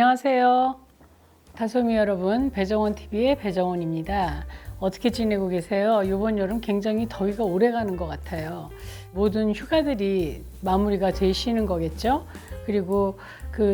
안녕하세요. 다솜이 여러분, 배정원TV의 배정원입니다. 어떻게 지내고 계세요? 이번 여름 굉장히 더위가 오래 가는 것 같아요. 모든 휴가들이 마무리가 되시는 거겠죠? 그리고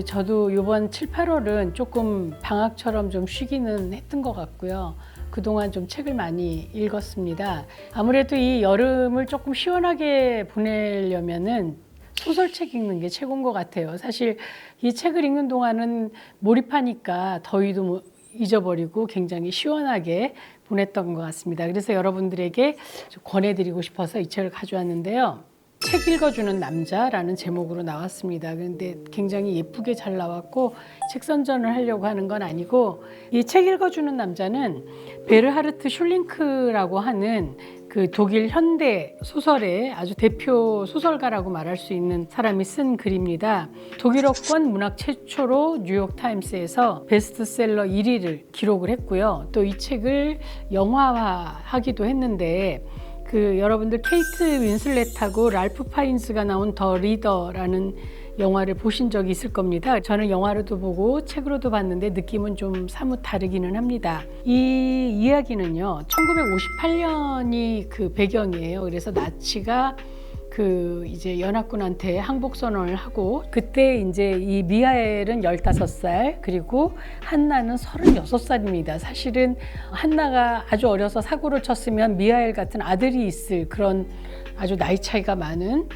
저도 이번 7, 8월은 조금 방학처럼 좀 쉬기는 했던 것 같고요. 그동안 좀 책을 많이 읽었습니다. 아무래도 이 여름을 조금 시원하게 보내려면은 소설책 읽는 게 최고인 것 같아요. 사실 이 책을 읽는 동안은 몰입하니까 더위도 잊어버리고 굉장히 시원하게 보냈던 것 같습니다. 그래서 여러분들에게 좀 권해드리고 싶어서 이 책을 가져왔는데요. 책 읽어주는 남자라는 제목으로 나왔습니다. 그런데 굉장히 예쁘게 잘 나왔고 책 선전을 하려고 하는 건 아니고, 이 책 읽어주는 남자는 베르하르트 슐링크라고 하는 그 독일 현대 소설의 아주 대표 소설가라고 말할 수 있는 사람이 쓴 글입니다. 독일어권 문학 최초로 뉴욕타임스에서 베스트셀러 1위를 기록을 했고요. 또 이 책을 영화화하기도 했는데, 여러분들 케이트 윈슬렛하고 랄프 파인스가 나온 더 리더라는 영화를 보신 적이 있을 겁니다. 저는 영화로도 보고 책으로도 봤는데 느낌은 좀 사뭇 다르기는 합니다. 이 이야기는요, 1958년이 그 배경이에요. 그래서 나치가 이제 연합군한테 항복 선언을 하고, 그때 이제 이 미하엘은 15살, 그리고 한나는 36살입니다. 사실은 한나가 아주 어려서 사고를 쳤으면 미하엘 같은 아들이 있을 그런 아주 나이 차이가 많은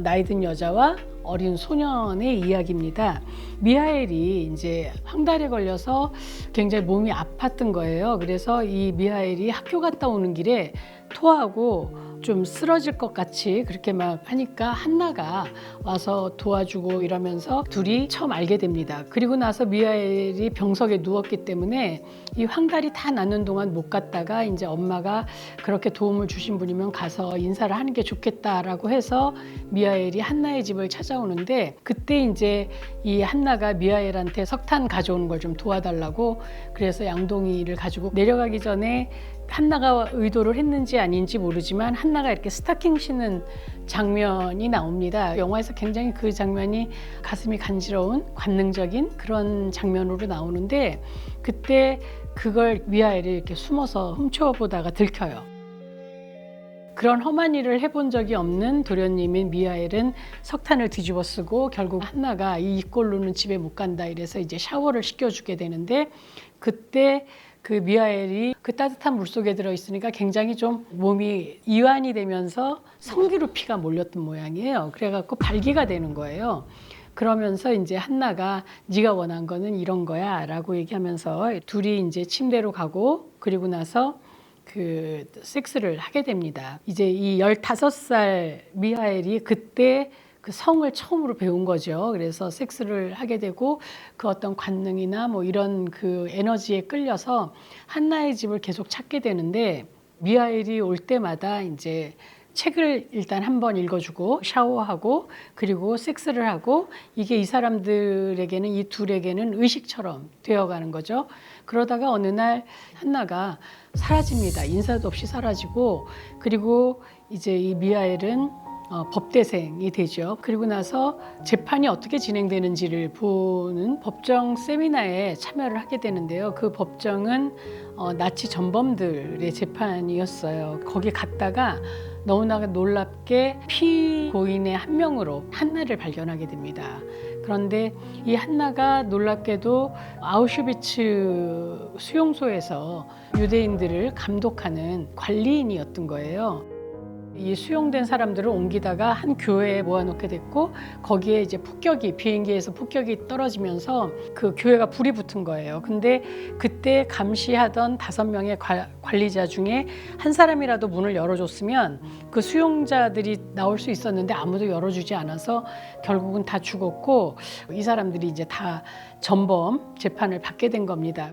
나이 든 여자와 어린 소년의 이야기입니다. 미하엘이 이제 황달에 걸려서 굉장히 몸이 아팠던 거예요. 그래서 이 미하엘이 학교 갔다 오는 길에 토하고 좀 쓰러질 것 같이 그렇게 막 하니까 한나가 와서 도와주고 이러면서 둘이 처음 알게 됩니다. 그리고 나서 미하엘이 병석에 누웠기 때문에 이 황달이 다 낫는 동안 못 갔다가 이제 엄마가 그렇게 도움을 주신 분이면 가서 인사를 하는 게 좋겠다라고 해서 미하엘이 한나의 집을 찾아오는데, 그때 이제 이 한나가 미하엘한테 석탄 가져오는 걸 좀 도와달라고 그래서 양동이를 가지고 내려가기 전에 한나가 의도를 했는지 아닌지 모르지만 한나가 이렇게 스타킹 신는 장면이 나옵니다. 영화에서 굉장히 그 장면이 가슴이 간지러운 관능적인 그런 장면으로 나오는데, 그때 그걸 미하엘이 이렇게 숨어서 훔쳐보다가 들켜요. 그런 험한 일을 해본 적이 없는 도련님인 미하엘은 석탄을 뒤집어 쓰고 결국 한나가 이 꼴로는 집에 못 간다 이래서 이제 샤워를 시켜주게 되는데, 그때 그 미하엘이 그 따뜻한 물속에 들어있으니까 굉장히 좀 몸이 이완이 되면서 성기로 피가 몰렸던 모양이에요. 그래갖고 발기가 되는 거예요. 그러면서 이제 한나가 네가 원한 거는 이런 거야 라고 얘기하면서 둘이 이제 침대로 가고, 그리고 나서 섹스를 하게 됩니다. 이제 이 15살 미하엘이 그때 그 성을 처음으로 배운 거죠. 그래서 섹스를 하게 되고 그 어떤 관능이나 뭐 이런 그 에너지에 끌려서 한나의 집을 계속 찾게 되는데, 미하엘이 올 때마다 이제 책을 일단 한번 읽어주고 샤워하고 그리고 섹스를 하고, 이게 이 사람들에게는, 이 둘에게는 의식처럼 되어가는 거죠. 그러다가 어느 날 한나가 사라집니다. 인사도 없이 사라지고, 그리고 이제 이 미하엘은 법대생이 되죠. 그리고 나서 재판이 어떻게 진행되는지를 보는 법정 세미나에 참여를 하게 되는데요. 그 법정은 나치 전범들의 재판이었어요. 거기 갔다가 너무나 놀랍게 피고인의 한 명으로 한나를 발견하게 됩니다. 그런데 이 한나가 놀랍게도 아우슈비츠 수용소에서 유대인들을 감독하는 관리인이었던 거예요. 이 수용된 사람들을 옮기다가 한 교회에 모아놓게 됐고, 거기에 이제 비행기에서 폭격이 떨어지면서 그 교회가 불이 붙은 거예요. 근데 그때 감시하던 5명의 관리자 중에 한 사람이라도 문을 열어줬으면 그 수용자들이 나올 수 있었는데 아무도 열어주지 않아서 결국은 다 죽었고, 이 사람들이 이제 다 전범 재판을 받게 된 겁니다.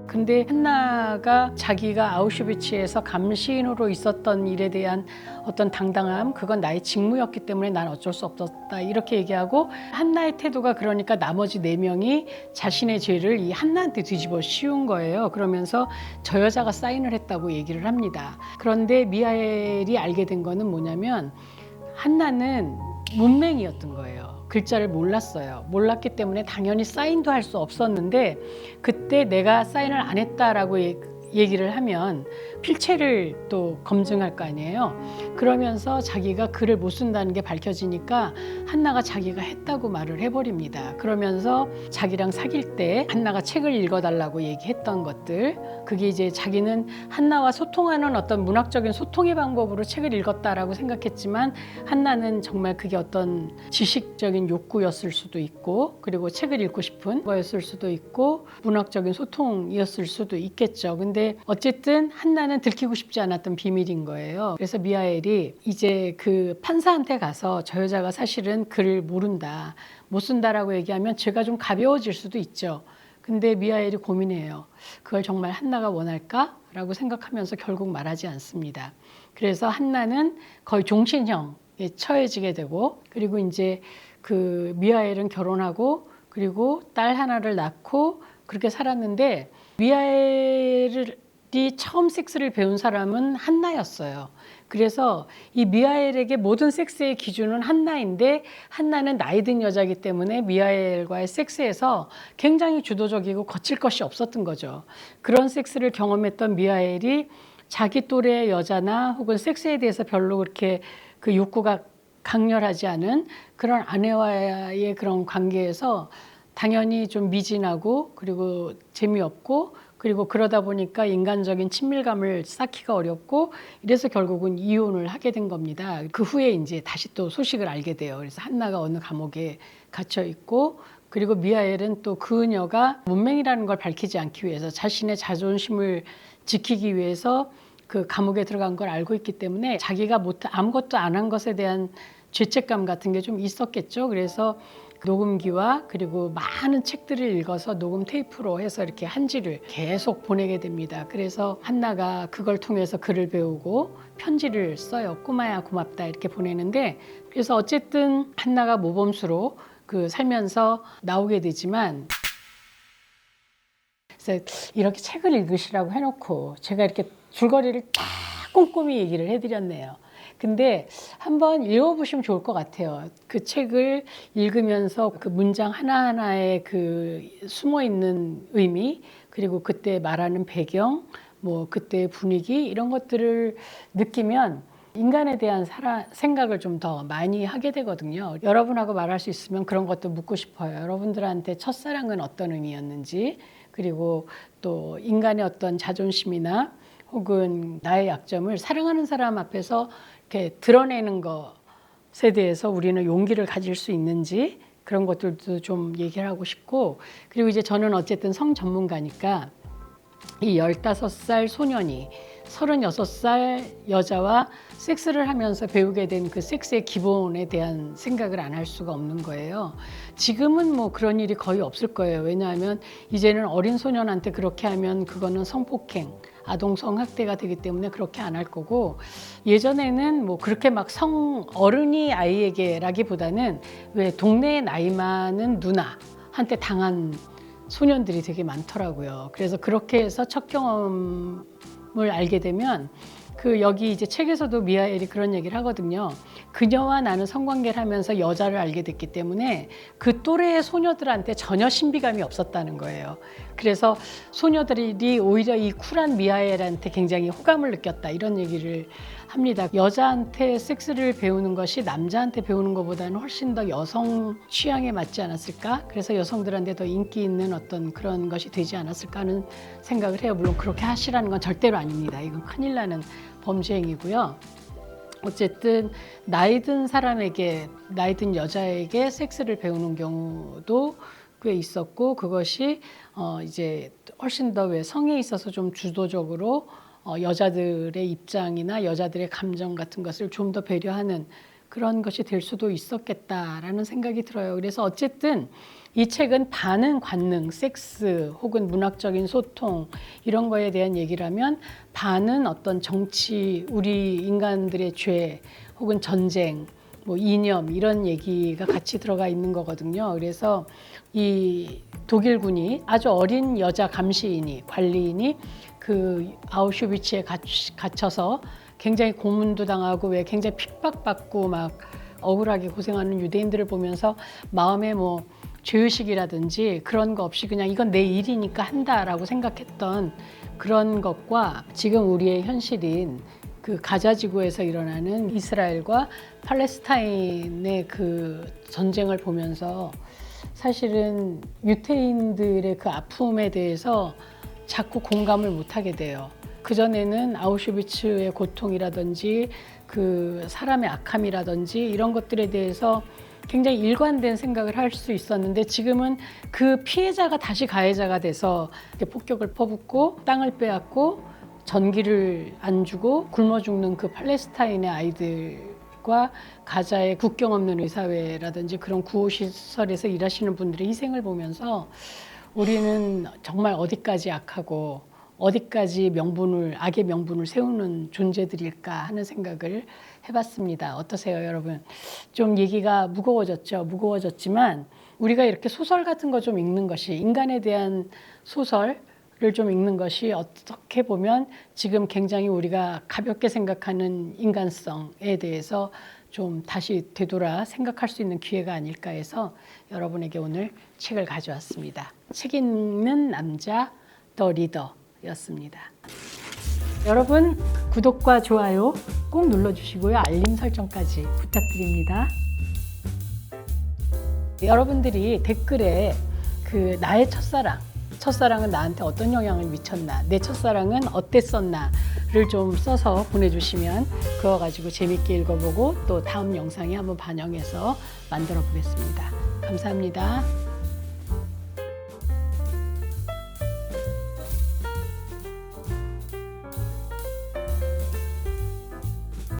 근데 한나가 자기가 아우슈비츠에서 감시인으로 있었던 일에 대한 어떤 당당함, 그건 나의 직무였기 때문에 난 어쩔 수 없었다 이렇게 얘기하고, 한나의 태도가 그러니까 나머지 4명이 자신의 죄를 이 한나한테 뒤집어 씌운 거예요. 그러면서 저 여자가 사인을 했다고 얘기를 합니다. 그런데 미하엘이 알게 된 거는 뭐냐면, 한나는 문맹이었던 거예요. 글자를 몰랐어요. 몰랐기 때문에 당연히 사인도 할 수 없었는데 그때 내가 사인을 안 했다라고 얘기를 하면 필체를 또 검증할 거 아니에요. 그러면서 자기가 글을 못 쓴다는 게 밝혀지니까 한나가 자기가 했다고 말을 해버립니다. 그러면서 자기랑 사귈 때 한나가 책을 읽어달라고 얘기했던 것들, 그게 이제 자기는 한나와 소통하는 어떤 문학적인 소통의 방법으로 책을 읽었다라고 생각했지만 한나는 정말 그게 어떤 지식적인 욕구였을 수도 있고, 그리고 책을 읽고 싶은 거였을 수도 있고, 문학적인 소통이었을 수도 있겠죠. 근데 어쨌든 한나는 들키고 싶지 않았던 비밀인 거예요. 그래서 미하엘이 이제 그 판사한테 가서 저 여자가 사실은 글을 모른다, 못 쓴다라고 얘기하면 죄가 좀 가벼워질 수도 있죠. 근데 미하엘이 고민해요. 그걸 정말 한나가 원할까? 라고 생각하면서 결국 말하지 않습니다. 그래서 한나는 거의 종신형에 처해지게 되고, 그리고 이제 그 미하엘은 결혼하고 그리고 딸 하나를 낳고 그렇게 살았는데, 미하엘이 처음 섹스를 배운 사람은 한나였어요. 그래서 이 미하엘에게 모든 섹스의 기준은 한나인데, 한나는 나이 든 여자이기 때문에 미하엘과의 섹스에서 굉장히 주도적이고 거칠 것이 없었던 거죠. 그런 섹스를 경험했던 미하엘이 자기 또래의 여자나 혹은 섹스에 대해서 별로 그렇게 그 욕구가 강렬하지 않은 그런 아내와의 그런 관계에서 당연히 좀 미진하고 그리고 재미없고, 그리고 그러다 보니까 인간적인 친밀감을 쌓기가 어렵고, 이래서 결국은 이혼을 하게 된 겁니다. 그 후에 이제 다시 또 소식을 알게 돼요. 그래서 한나가 어느 감옥에 갇혀 있고, 그리고 미하엘은 또 그녀가 문맹이라는 걸 밝히지 않기 위해서, 자신의 자존심을 지키기 위해서 그 감옥에 들어간 걸 알고 있기 때문에 자기가 아무것도 안 한 것에 대한 죄책감 같은 게 좀 있었겠죠. 그래서 녹음기와 그리고 많은 책들을 읽어서 녹음 테이프로 해서 이렇게 한지를 계속 보내게 됩니다. 그래서 한나가 그걸 통해서 글을 배우고 편지를 써요. 꼬마야 고맙다 이렇게 보내는데, 그래서 어쨌든 한나가 모범수로 그 살면서 나오게 되지만, 그래서 이렇게 책을 읽으시라고 해놓고 제가 이렇게 줄거리를 다 꼼꼼히 얘기를 해드렸네요. 근데 한번 읽어보시면 좋을 것 같아요. 그 책을 읽으면서 그 문장 하나하나에 그 숨어있는 의미, 그리고 그때 말하는 배경, 뭐 그때의 분위기, 이런 것들을 느끼면 인간에 대한 생각을 좀 더 많이 하게 되거든요. 여러분하고 말할 수 있으면 그런 것도 묻고 싶어요. 여러분들한테 첫사랑은 어떤 의미였는지, 그리고 또 인간의 어떤 자존심이나 혹은 나의 약점을 사랑하는 사람 앞에서 이렇게 드러내는 것에 대해서 우리는 용기를 가질 수 있는지, 그런 것들도 좀 얘기를 하고 싶고, 그리고 이제 저는 어쨌든 성 전문가니까 이 15살 소년이 36살 여자와 섹스를 하면서 배우게 된 그 섹스의 기본에 대한 생각을 안 할 수가 없는 거예요. 지금은 뭐 그런 일이 거의 없을 거예요. 왜냐하면 이제는 어린 소년한테 그렇게 하면 그거는 성폭행, 아동 성학대가 되기 때문에 그렇게 안 할 거고, 예전에는 뭐 그렇게 막 어른이 아이에게라기보다는 왜 동네의 나이 많은 누나한테 당한 소년들이 되게 많더라고요. 그래서 그렇게 해서 첫 경험을 알게 되면, 그 여기 이제 책에서도 미하엘이 그런 얘기를 하거든요. 그녀와 나는 성관계를 하면서 여자를 알게 됐기 때문에 그 또래의 소녀들한테 전혀 신비감이 없었다는 거예요. 그래서 소녀들이 오히려 이 쿨한 미하엘한테 굉장히 호감을 느꼈다, 이런 얘기를 합니다. 여자한테 섹스를 배우는 것이 남자한테 배우는 것보다는 훨씬 더 여성 취향에 맞지 않았을까? 그래서 여성들한테 더 인기 있는 어떤 그런 것이 되지 않았을까 하는 생각을 해요. 물론 그렇게 하시라는 건 절대로 아닙니다. 이건 큰일 나는 범죄 행위고요. 어쨌든 나이 든 사람에게, 나이 든 여자에게 섹스를 배우는 경우도 꽤 있었고, 그것이 이제 훨씬 더 왜 성에 있어서 좀 주도적으로 여자들의 입장이나 여자들의 감정 같은 것을 좀 더 배려하는 그런 것이 될 수도 있었겠다라는 생각이 들어요. 그래서 어쨌든 이 책은 반은 관능, 섹스 혹은 문학적인 소통 이런 거에 대한 얘기라면, 반은 어떤 정치, 우리 인간들의 죄 혹은 전쟁, 뭐 이념, 이런 얘기가 같이 들어가 있는 거거든요. 그래서 이 독일군이 아주 어린 여자 감시인이, 관리인이 그 아우슈비츠에 갇혀서 굉장히 고문도 당하고 왜 굉장히 핍박받고 막 억울하게 고생하는 유대인들을 보면서 마음에 뭐 죄의식이라든지 그런 거 없이 그냥 이건 내 일이니까 한다라고 생각했던 그런 것과 지금 우리의 현실인 그 가자 지구에서 일어나는 이스라엘과 팔레스타인의 그 전쟁을 보면서 사실은 유태인들의 그 아픔에 대해서 자꾸 공감을 못하게 돼요. 그전에는 아우슈비츠의 고통이라든지 그 사람의 악함이라든지 이런 것들에 대해서 굉장히 일관된 생각을 할 수 있었는데 지금은 그 피해자가 다시 가해자가 돼서 폭격을 퍼붓고 땅을 빼앗고 전기를 안 주고 굶어 죽는 그 팔레스타인의 아이들과 가자의 국경 없는 의사회라든지 그런 구호시설에서 일하시는 분들의 희생을 보면서 우리는 정말 어디까지 악하고 어디까지 악의 명분을 세우는 존재들일까 하는 생각을 해봤습니다. 어떠세요, 여러분? 좀 얘기가 무거워졌지만 우리가 이렇게 소설 같은 거 좀 읽는 것이, 인간에 대한 소설을 좀 읽는 것이 어떻게 보면 지금 굉장히 우리가 가볍게 생각하는 인간성에 대해서 좀 다시 되돌아 생각할 수 있는 기회가 아닐까 해서 여러분에게 오늘 책을 가져왔습니다. 책 읽는 남자 더 리더였습니다. 여러분 구독과 좋아요 꼭 눌러주시고요. 알림 설정까지 부탁드립니다. 여러분들이 댓글에 그 나의 첫사랑은 나한테 어떤 영향을 미쳤나, 내 첫사랑은 어땠었나를 좀 써서 보내주시면 그거 가지고 재밌게 읽어보고 또 다음 영상에 한번 반영해서 만들어 보겠습니다. 감사합니다.